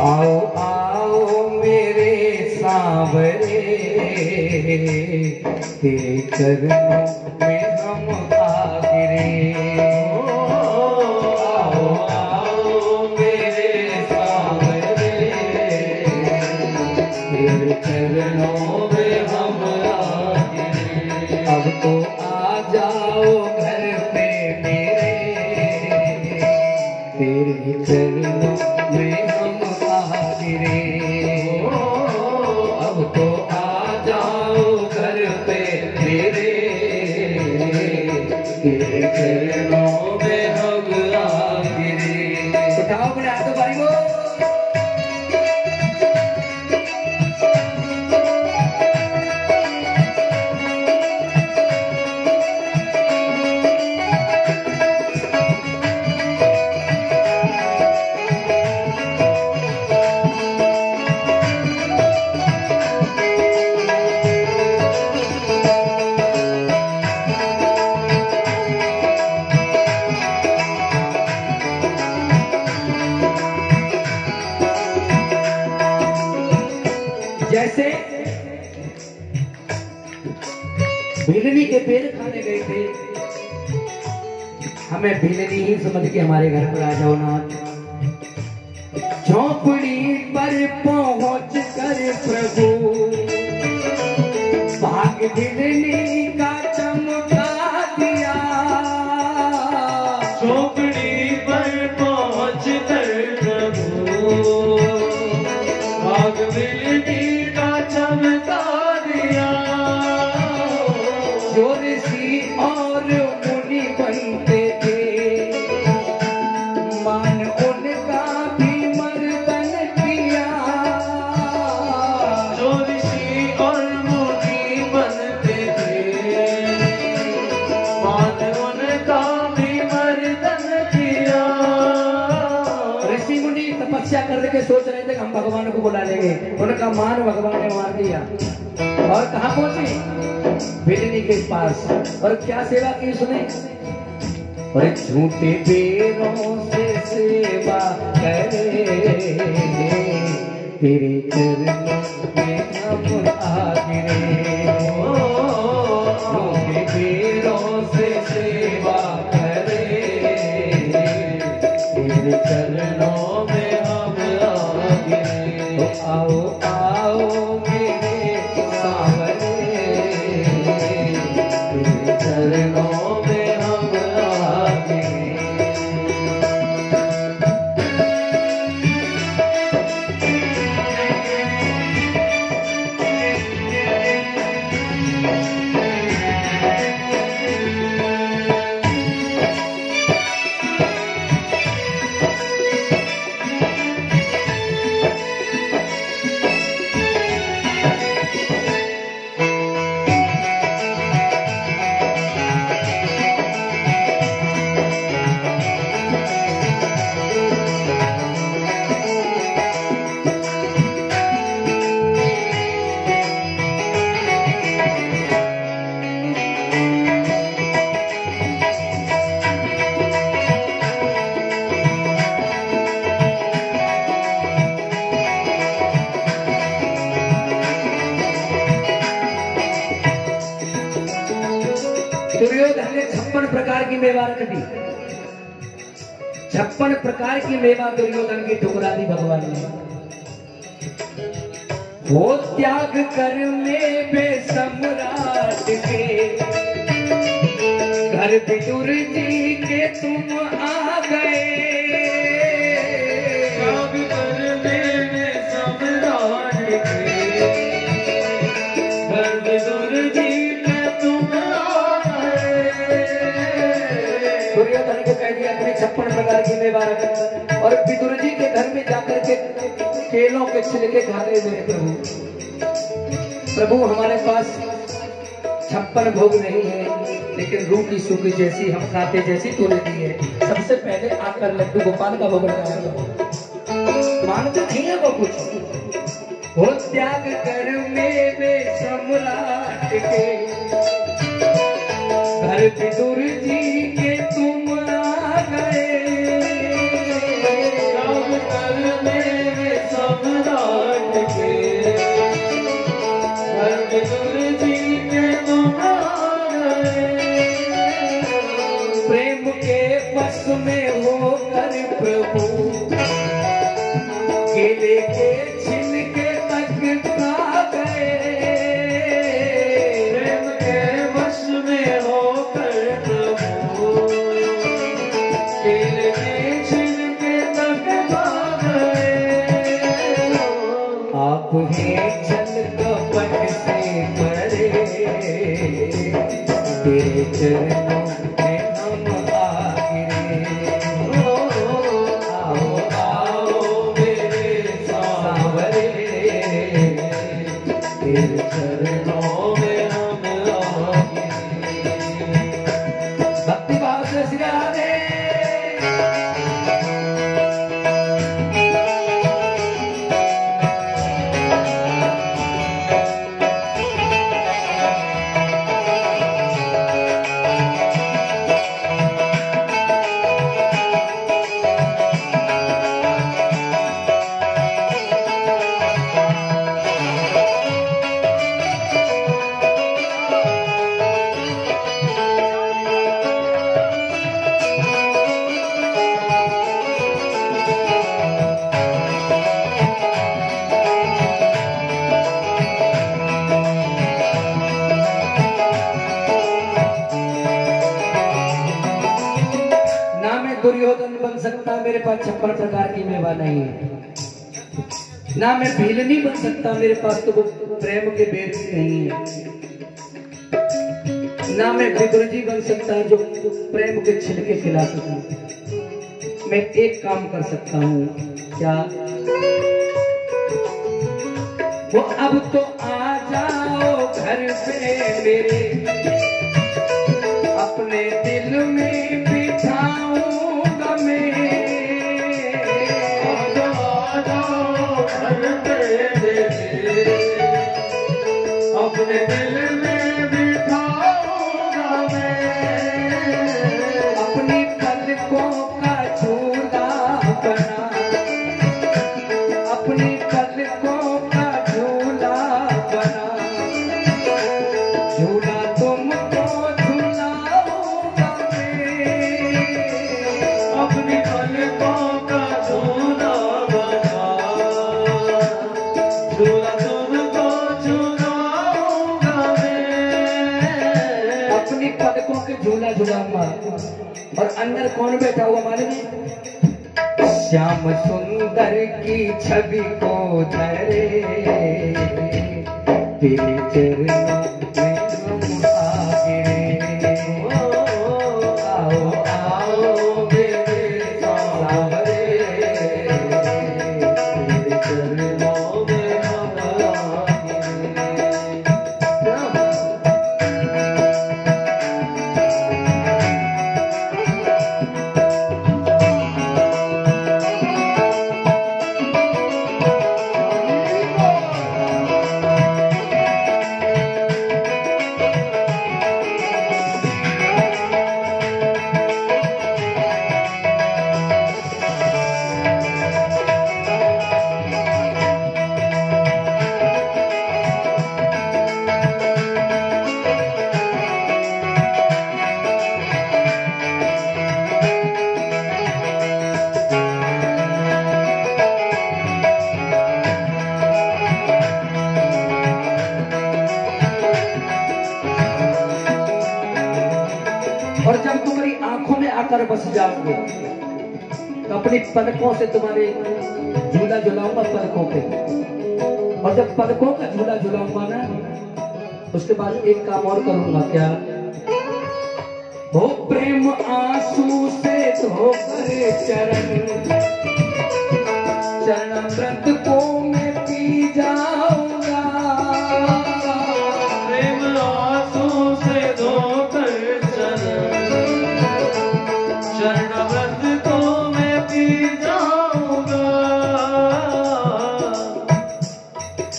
आओ आओ मेरे सांवरे, तेरे चरणों में हम आ गिरे। आओ आओ मेरे सांवरे, तेरे चरणों में हम आ गिरे। अब तो आ जाओ घर पे मेरे, तेरे चरणों में हम आ गिरे। अब तो आ जाओ घर पे मेरे, तेरे चरणों में हम आ गिरे। उठाओ मेरे हाथों भाई को। जैसे भिलनी के पेड़ खाने गए थे, हमें भिलनी ही समझ के हमारे घर पर आ जाओ नाथ। झोंपड़ी पर पहुंच कर प्रभु भाग भिलनी का चमका दिया। झोंपड़ी पर पहुंच कर प्रभु भाग भिलनी का चमका दिया। जो ऋषि और मुनि बनते थे, मान उनका भी मर्दन किया। जो ऋषि और मुनि बनते थे, मान उनका भी मर्दन किया। ऋषि मुनि तपस्या करने के सोच रहे थे हम भगवान को बुला लेंगे, उनका मान भगवान ने मार दिया। और कहाँ पहुंची? भिलनी के पास। और क्या सेवा की उसने? और झूठे बेरों से सेवा करे, तेरे चरणों में हम आ गिरे। झूठे बेरों से सेवा करे, तेरे चरणों में हम आ गिरे। तो आओ आओ मेरे सांवरे, तेरे चरणों में हम आ गिरे। दुर्योधन ने 56 प्रकार की मेवा रख दी। 56 प्रकार की मेवा दुर्योधन की ठुकरा दी भगवान ने। वो त्याग कर में बेसम्राट के घर विदुर जी के तुम आ गए। त्याग कर में बेसम्राट के घर विदुर जी के तुम आ गए। दुर्योधन को कह दिया अपने 56 प्रकार की मेवा रख, और विदुर जी के घर में जाकर के केलों के छिलके खाते हुए प्रभु प्रभु हमारे पास 56 भोग नहीं है, लेकिन रूखी सूखी जैसी हम खाते जैसी तूने दी है। सबसे पहले आकर लड्डू गोपाल का भोग लगाया। मानते नहीं है वो कुछ। हो त्याग कर में सम्राट के घर विदुर जी के तुम आ गए। त्याग कर में जोगिन बन सकता, मेरे पास 56 प्रकार की मेवा नहीं है। ना मैं भीलनी बन सकता, मेरे पास तो वो प्रेम के बेर नहीं है। ना मैं विदुरजी बन सकता जो प्रेम के छिलके खिला सकूं। मैं एक काम कर सकता हूँ, क्या? वो अब तो आ जाओ घर पे मेरे, अपने दिल में बिठाऊंगा मैं। आ जाओ घर पे मेरे, अपने दिल में बिठाऊंगा मैं। अपनी पलकों का झूला बना, अपनी पलकों का झूला बना, झूला तुमको झूलाऊंगा मैं। अपनी पलकों का झूला बना, झूला तुमको झूलाऊंगा मैं। अपनी पलकों के झूला झूलाऊंगा। और अंदर कौन बैठा हुआ मालूम है? श्याम सुंदर की छवि को धरे, तेरे चरणों में हम आ गिरे। आओ आओ मेरे सावरे, तेरे चरणों में हम आ गिरे। और जब तुम्हारी आंखों में आकर बस जाओगे तो अपनी पलकों से तुम्हारे झूला झुलाऊंगा पलकों पे। और जब पलकों का झूला झुलाऊंगा ना, उसके बाद एक काम और करूंगा, क्या? हो प्रेम आंसू से धोकर चरणामृत को मैं पी जाऊंगा। प्रेम आंसू से धोकर चरणामृत को मैं पी जाऊंगा।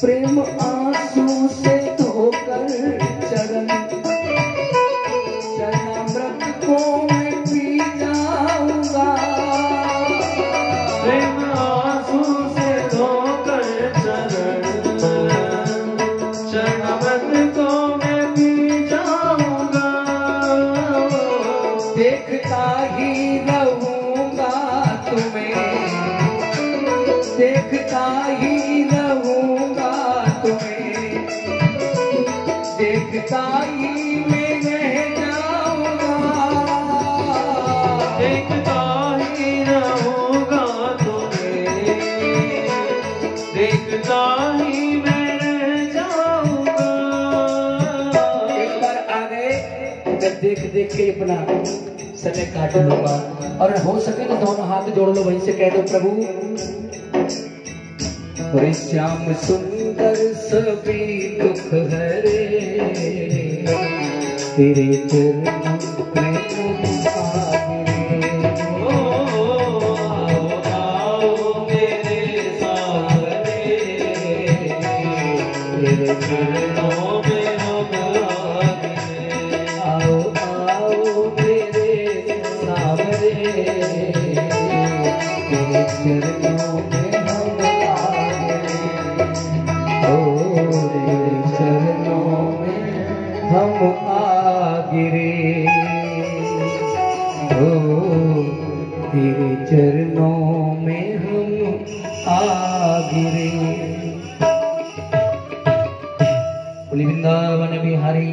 प्रेम आंसू से धोकर चरणामृत को मैं पी जाऊंगा। प्रेम आंसू से धोकर चरणामृत को मैं पी जाऊंगा। देखता ही रहूंगा तुम्हें, देखता ही रहूंगा तुम्हें, देखता ही मैं रह जाऊंगा। देखता ही रहूंगा तुम्हें, देखता ही मैं रह जाऊंगा। एक बार आ गए, देख देख के अपना समय काट लूंगा। और हो सके तो दोनों हाथ जोड़ लो, वहीं से कह दो, प्रभु श्याम सुंदर सभी दुख हरे, तेरे चरणों में आ गिरे। आओ आओ मेरे सावरे, तेरे चरणों में हम आ गिरे। आओ आओ मेरे सावरे, तेरे चरणों में हम आ गिरे। ओ तेरे चरणों में हम आ गिरे। ओ तेरे चरणों में हम आ गिरे। वृंदावन बिहारी।